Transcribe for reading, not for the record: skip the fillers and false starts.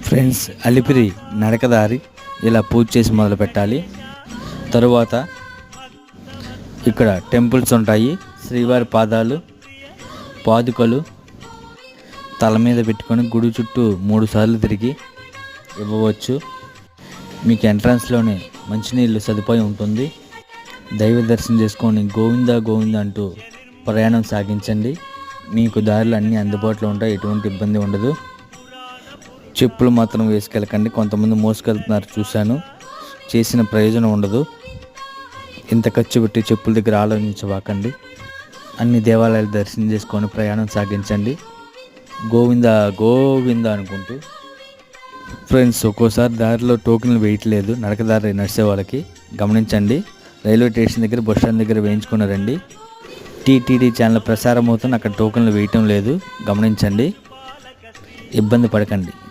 Friends, Alipiri నడకదారి ఇలా పూజ చేసి మొదలు పెట్టాలి. తరువాత ఇక్కడ టెంపుల్స్ ఉంటాయి. శ్రీవారి పాదాలు, పాదుకలు తల మీద పెట్టుకొని గుడి చుట్టూ 3 సార్లు తిరిగి ఇవ్వవచ్చు. మీకు ఎంట్రన్స్లోనే మంచినీళ్ళు సదుపాయం ఉంటుంది. దైవ దర్శనం చేసుకొని గోవింద గోవింద అంటూ ప్రయాణం సాగించండి. మీకు దారిలో అన్నీ అందుబాటులో ఉంటాయి, ఎటువంటి ఇబ్బంది ఉండదు. చెప్పులు మాత్రం వేసుకెళ్ళకండి, కొంతమంది మోసుకెళ్తున్నారు చూశాను. చేసిన ప్రయోజనం ఉండదు. ఇంత ఖర్చు పెట్టి చెప్పుల దగ్గర ఆలోచించవాకండి. అన్ని దేవాలయాలు దర్శనం చేసుకొని ప్రయాణం సాగించండి, గోవింద గోవింద అనుకుంటూ. ఫ్రెండ్స్, ఒక్కోసారి దారిలో టోకెన్లు వేయట్లేదు నడకదారి నడిచే వాళ్ళకి, గమనించండి. రైల్వే స్టేషన్ దగ్గర, బస్ స్టాండ్ దగ్గర వేయించుకున్నారండి. టీటీడీ ఛానల్ ప్రసారం అవుతుంది, అక్కడ టోకెన్లు వేయటం లేదు, గమనించండి. ఇబ్బంది పడకండి.